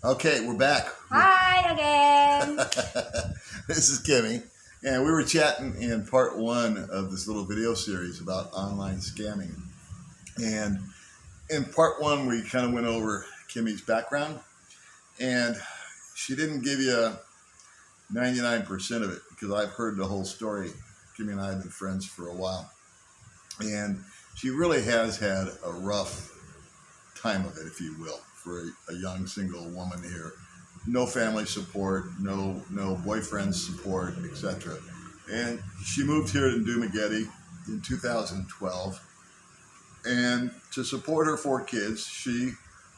Okay, we're back. Hi again. This is Kimmy, and we were chatting in part one of this little video series about online scamming. And in part one, we kind of went over Kimmy's background, and she didn't give you 99% of it because I've heard the whole story. Kimmy and I have been friends for a while, and she really has had a rough time of it, if you will, for a young single woman here. No family support, no boyfriend support, etc. And she moved here to Dumaguete in 2012. And to support her four kids, she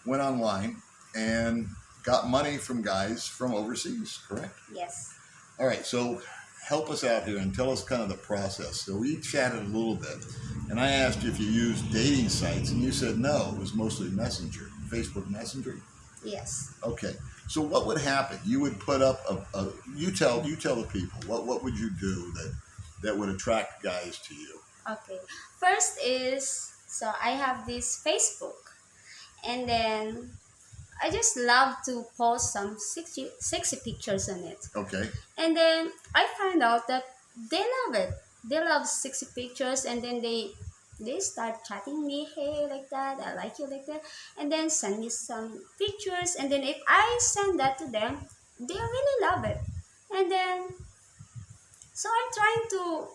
went online and got money from guys from overseas, correct? Yes. All right, so help us out here and tell us kind of the process. So we chatted a little bit, and I asked you if you used dating sites, and you said no, it was mostly Messenger, Facebook Messenger. Yes. Okay, so what would happen? You would put up you tell the people what would you do that would attract guys to you? Okay. First is I have this Facebook, and then I just love to post some sexy pictures on it. Okay, And then I find out that they love it. They love sexy pictures, and then they start chatting me, hey, like that, I like you like that, and then send me some pictures, and then if I send that to them, they really love it. And then I'm trying to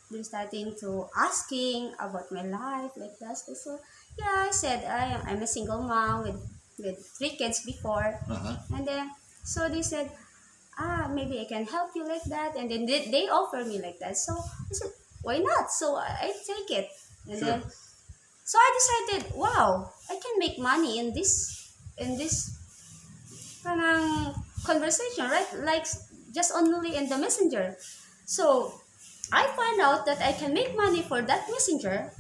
they starting to asking about my life like that. So yeah, I said I'm a single mom with three kids before. uh-huh, And then they said, maybe I can help you like that. And then they offer me like that. So I said, why not? So I take it. And sure, then I decided, wow, I can make money in this kind of conversation, right? Like just only in the messenger. So I find out that I can make money for that messenger.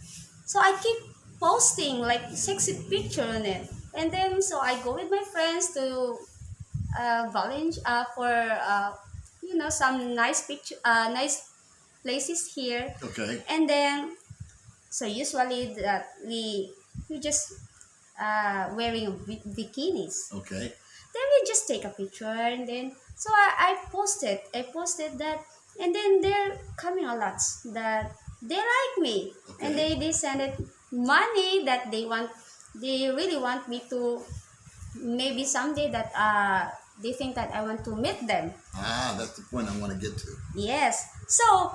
So I keep posting like sexy picture on it. And then I go with my friends to volunteer for some nice picture, nice places here. okay, And then usually that we just wearing bikinis. okay, Then we just take a picture, and then I posted that, and then they're coming a lot that they like me, and okay. they send it money that they really want me to, maybe someday that they think that I want to meet them. That's the point I want to get to. Yes. So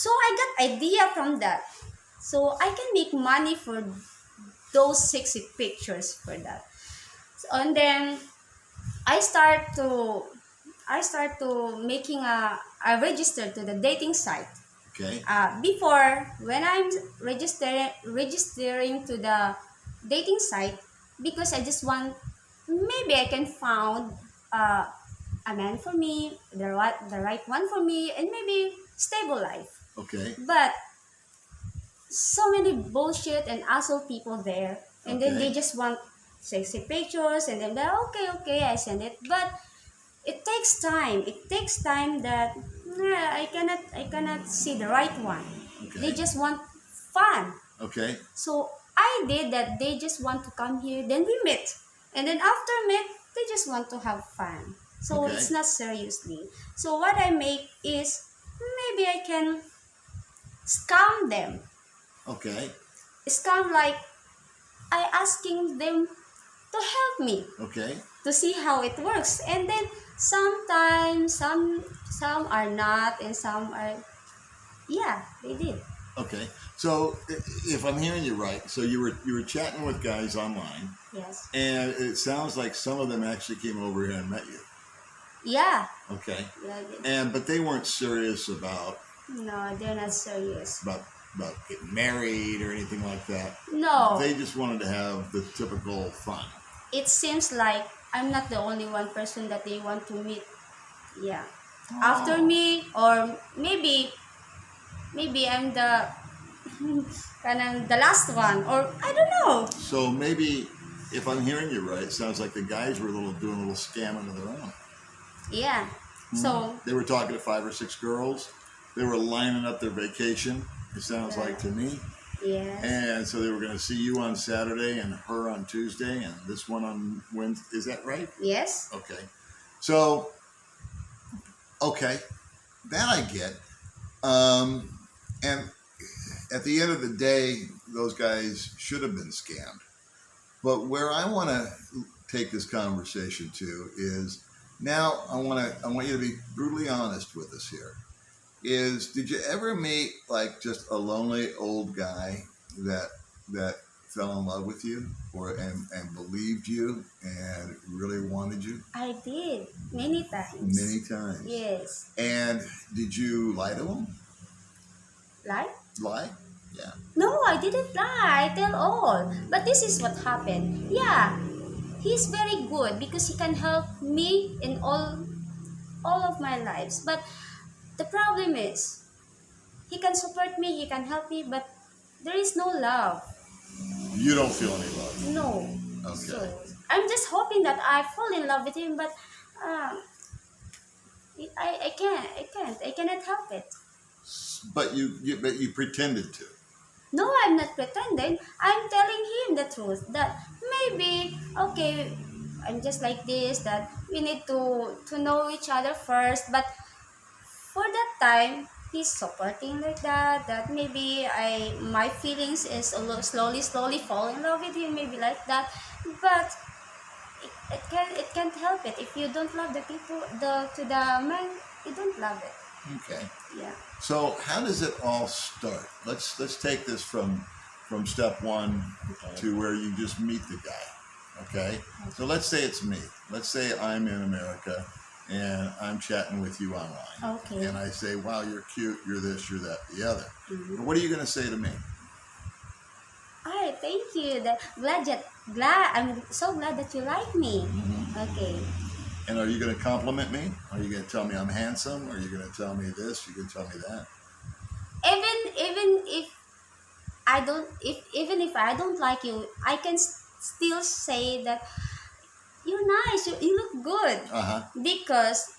I got idea from that. So I can make money for those sexy pictures for that. And then I start to making a register to the dating site. Okay, Before, when I'm registering to the dating site, because I just want, maybe I can found uh, a man for me, the right one for me, and maybe stable life. okay, But so many bullshit and asshole people there, and then they okay, just want sexy pictures, and then they're okay, I send it. But it takes time. It takes time that I cannot see the right one. They okay, just want fun. okay, So I did that. They just want to come here. Then we meet, and then after meet, they just want to have fun. So okay, it's not seriously. So what I make is, maybe I can scam them. okay, Scam, like I asking them to help me okay, to see how it works. And then sometimes some are not, and some are, yeah, they did. okay. So if I'm hearing you right, so you were chatting with guys online, Yes. and it sounds like some of them actually came over here and met you. Yeah. Okay, Yeah, they did. and but they weren't serious No, they're not serious. about about getting married or anything like that. No. They just wanted to have the typical fun. It seems like I'm not the only one person that they want to meet. Yeah. After Oh, me, or maybe I'm the kind of the last one, or I don't know. so maybe if I'm hearing you right, it sounds like the guys were doing a little scamming of their own. Yeah. So They were talking to five or six girls. They were lining up their vacation. It sounds yeah. like to me, Yes. And so they were going to see you on Saturday and her on Tuesday and this one on Wednesday. Is that right? Yes. Okay. So, okay, that I get. And at the end of the day, those guys should have been scammed. But where I want to take this conversation to is now I want you to be brutally honest with us here. Did you ever meet like just a lonely old guy that fell in love with you and believed you and really wanted you? I did many times. Many times. Yes. And did you lie to him? Lie? Lie? Yeah. No, I didn't lie. I tell all. But this is what happened. Yeah, he's very good because he can help me in all of my lives. But the problem is, he can support me, he can help me, but there is no love. You don't feel any love. No. Okay. So I'm just hoping that I fall in love with him, but um, I cannot help it. But you pretended to. No, I'm not pretending. I'm telling him the truth that maybe okay, I'm just like this. That we need to know each other first. But for that time, he's supporting like that. That maybe my feelings is a little slowly fall in love with him. Maybe like that. But it can't help it. If you don't love the people, to the man, you don't love it. Okay. Yeah. So how does it all start? Let's take this from step one Okay. to where you just meet the guy. Okay. So let's say it's me. Let's say I'm in America and I'm chatting with you online. Okay. And I say, wow, you're cute, you're this, you're that, the other. Mhm. What are you going to say to me? Hi, thank you. I'm so glad that you like me. Okay. And are you going to compliment me? Are you going to tell me I'm handsome? Are you going to tell me this? Are you going to tell me that? Even if I don't like you, I can still say that you're nice. You look good. Uh-huh. Because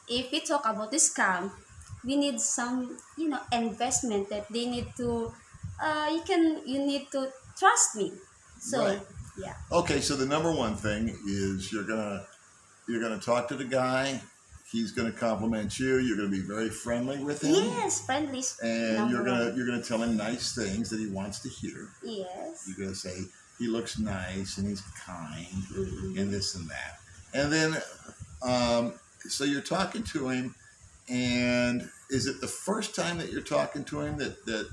if we talk about this scam, we need some investment that they need to. You need to trust me. So Right. yeah. Okay, so the number one thing is you're gonna talk to the guy. He's gonna compliment you. You're gonna be very friendly with him. Yes, friendly. And number one. you're gonna tell him nice things that he wants to hear. Yes. You're gonna say he looks nice and he's kind Mhm. and this and that. And then so you're talking to him, and is it the first time that you're talking to him that the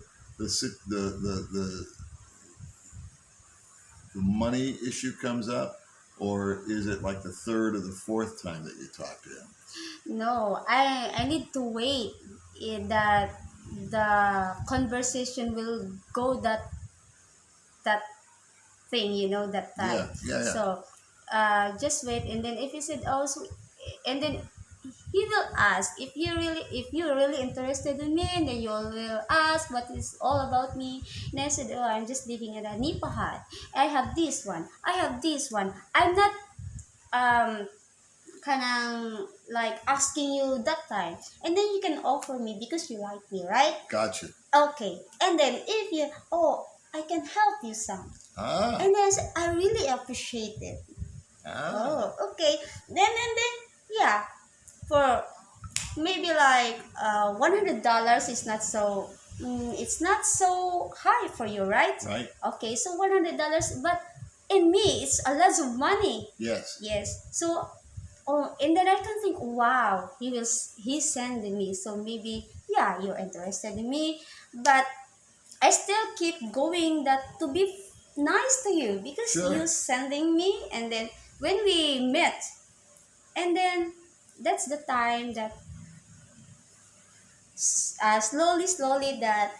money issue comes up, or is it like the third or the fourth time that you talk to him? No, I need to wait that the conversation will go that thing, that time. Yeah. So just wait, and then if you said also, and then he will ask if you're really interested in me, and then you will ask what is all about me. And I said, oh, I'm just living in a nipa hut. I have this one. I have this one. I'm not um kanang like asking you that time, and then you can offer me because you like me, right? Gotcha. Okay. And then if you, oh, I can help you some, Ah. and then I said, I really appreciate it. Ah. Oh, okay. Then yeah, for maybe like $100 is not so it's not so high for you, right? Right. Okay, so $100, but in me it's a lot of money. Yes. Yes. So and then I can think, wow, he's sending me, so maybe yeah, you're interested in me, but I still keep going that to be nice to you because Sure. you sending me, and then when we met, and then that's the time that slowly that,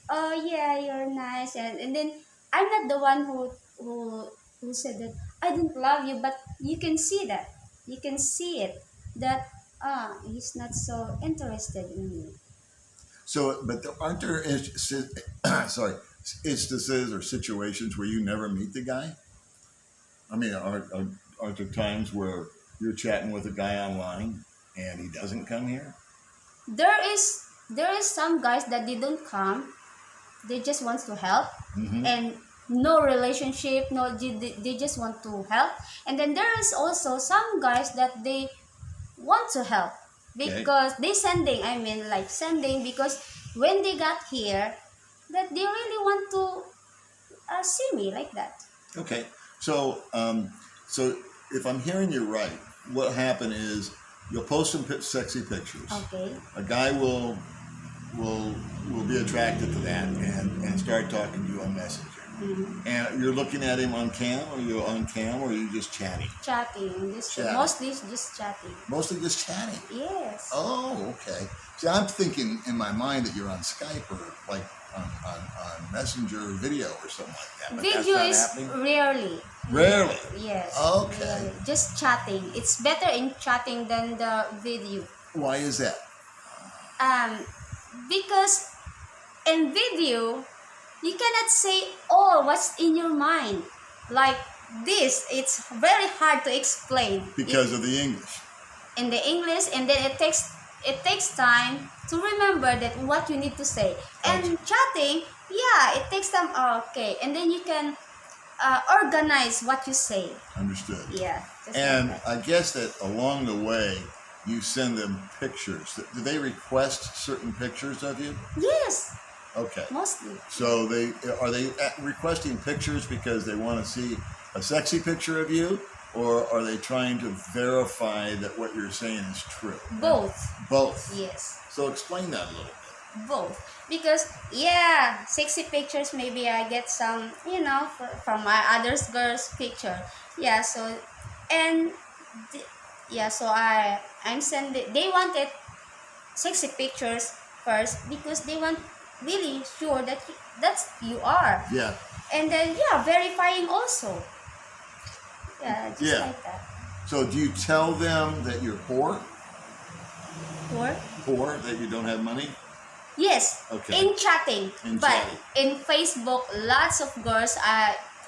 oh yeah, you're nice, and then I'm not the one who said that I don't love you, but you can see that, you can see it, that he's not so interested in me. So, but aren't there sorry, instances or situations where you never meet the guy? I mean, aren't there times where you're chatting with a guy online and he doesn't come here? There is some guys that they don't come, they just want to help, Mm-hmm. and no relationship, no, they just want to help. And then there is also some guys that they want to help Okay. because they sending, I mean like sending, because when they got here that they really want to see me like that. Okay. So, so if I'm hearing you right, what happened is you'll post some sexy pictures. Okay. A guy will be attracted to that and start talking to you on Messenger. Mm-hmm. And you're looking at him on cam, or you're on cam, or you're just chatting. Chatting, mostly just chatting. Mostly just chatting. Yes. Oh, okay. See, I'm thinking in my mind that you're on Skype or like on Messenger video or something like that. But Video that's is not happening. rarely. Rarely. Yes. Okay. Rarely. Just chatting. It's better in chatting than the video. Why is that? Because in video you cannot say all what's in your mind like this. It's very hard to explain Because of the English. in the English, and then it takes time to remember that what you need to say. And chatting, yeah, it takes time. Oh, okay, and then you can organize what you say. Understood. Yeah. Just And like that. I guess that along the way, you send them pictures. Do they request certain pictures of you? Yes, Okay. mostly. So they requesting pictures because they want to see a sexy picture of you, or are they trying to verify that what you're saying is true? Both. Both. Yes. So explain that a little bit. Both, because yeah, sexy pictures, maybe I get some, from my others girls picture. Yeah, so and yeah, so I'm sending, they wanted sexy pictures first because they want really sure that that's you are. Yeah. And then yeah, verifying also. Yeah, just Yeah. like that. So do you tell them that you're poor? Or Poor, that you don't have money? yes, Okay. in chatting. In But chatting. in Facebook, lots of girls,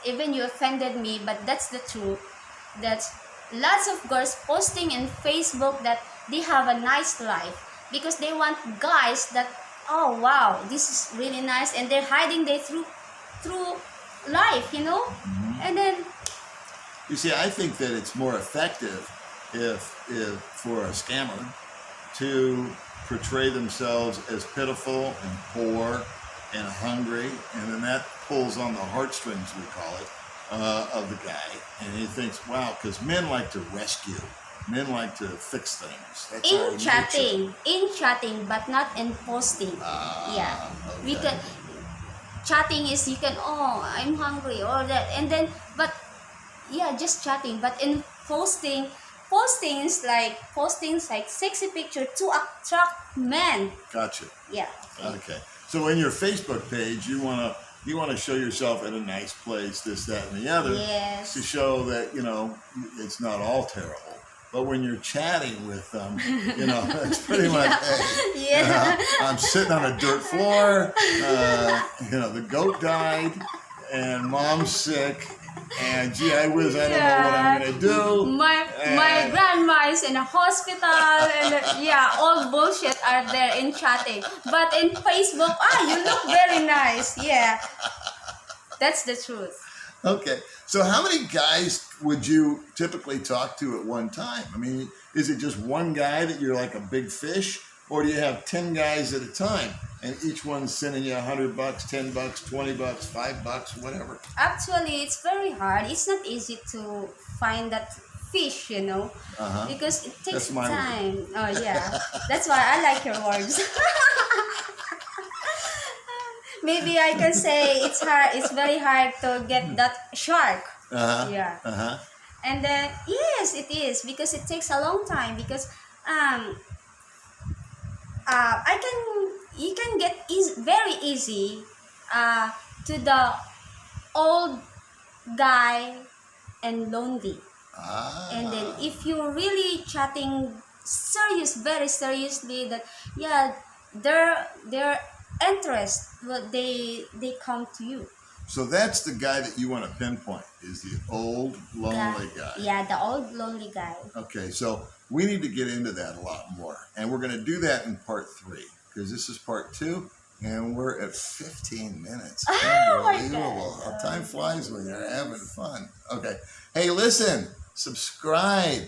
even you offended me, but that's the truth. That's lots of girls posting in Facebook that they have a nice life because they want guys that, oh wow, this is really nice, and they're hiding their through life, Mm-hmm. and then You see, I think that it's more effective if for a scammer to portray themselves as pitiful and poor and hungry, and then that pulls on the heartstrings, we call it, of the guy, and he thinks, wow, because men like to rescue, men like to fix things. That's our nature. in chatting, but not in posting. Yeah, we Okay. can. Chatting is you can, oh, I'm hungry or that, and then but yeah, just chatting. But in postings like sexy picture to attract men. Gotcha. Yeah. Okay. So in your Facebook page, you wanna show yourself at a nice place, this, that, and the other, Yes. to show that it's not all terrible. But when you're chatting with them, it's pretty much, hey, Yeah. I'm sitting on a dirt floor. The goat died, and mom's sick, and gee, I whiz, I don't know what I'm gonna do. My grandma is in a hospital, and yeah, all bullshit are there in chatting. But in Facebook, you look very nice. Yeah, that's the truth. Okay, so how many guys would you typically talk to at one time? I mean, is it just one guy that you're like a big fish, or do you have 10 guys at a time, and each one's sending you $100, $10, $20, $5, whatever? Actually, it's very hard. It's not easy to find that fish, because it takes That's my word. time. Oh yeah, that's why I like your words. Maybe I can say it's hard. It's very hard to get that shark. Uh-huh. Yeah. Uh-huh. And then yes, it is because it takes a long time because you can get very easy to the old guy and lonely. And then if you're really chatting very seriously, that yeah, their interest, they come to you. So that's the guy that you want to pinpoint, is the old, lonely guy. Yeah, the old lonely guy. Okay, so we need to get into that a lot more. And we're going to do that in part 3, because this is part 2. And we're at 15 minutes. Oh my Unbelievable. God. How time flies when you're having fun. Okay. Hey, listen, subscribe.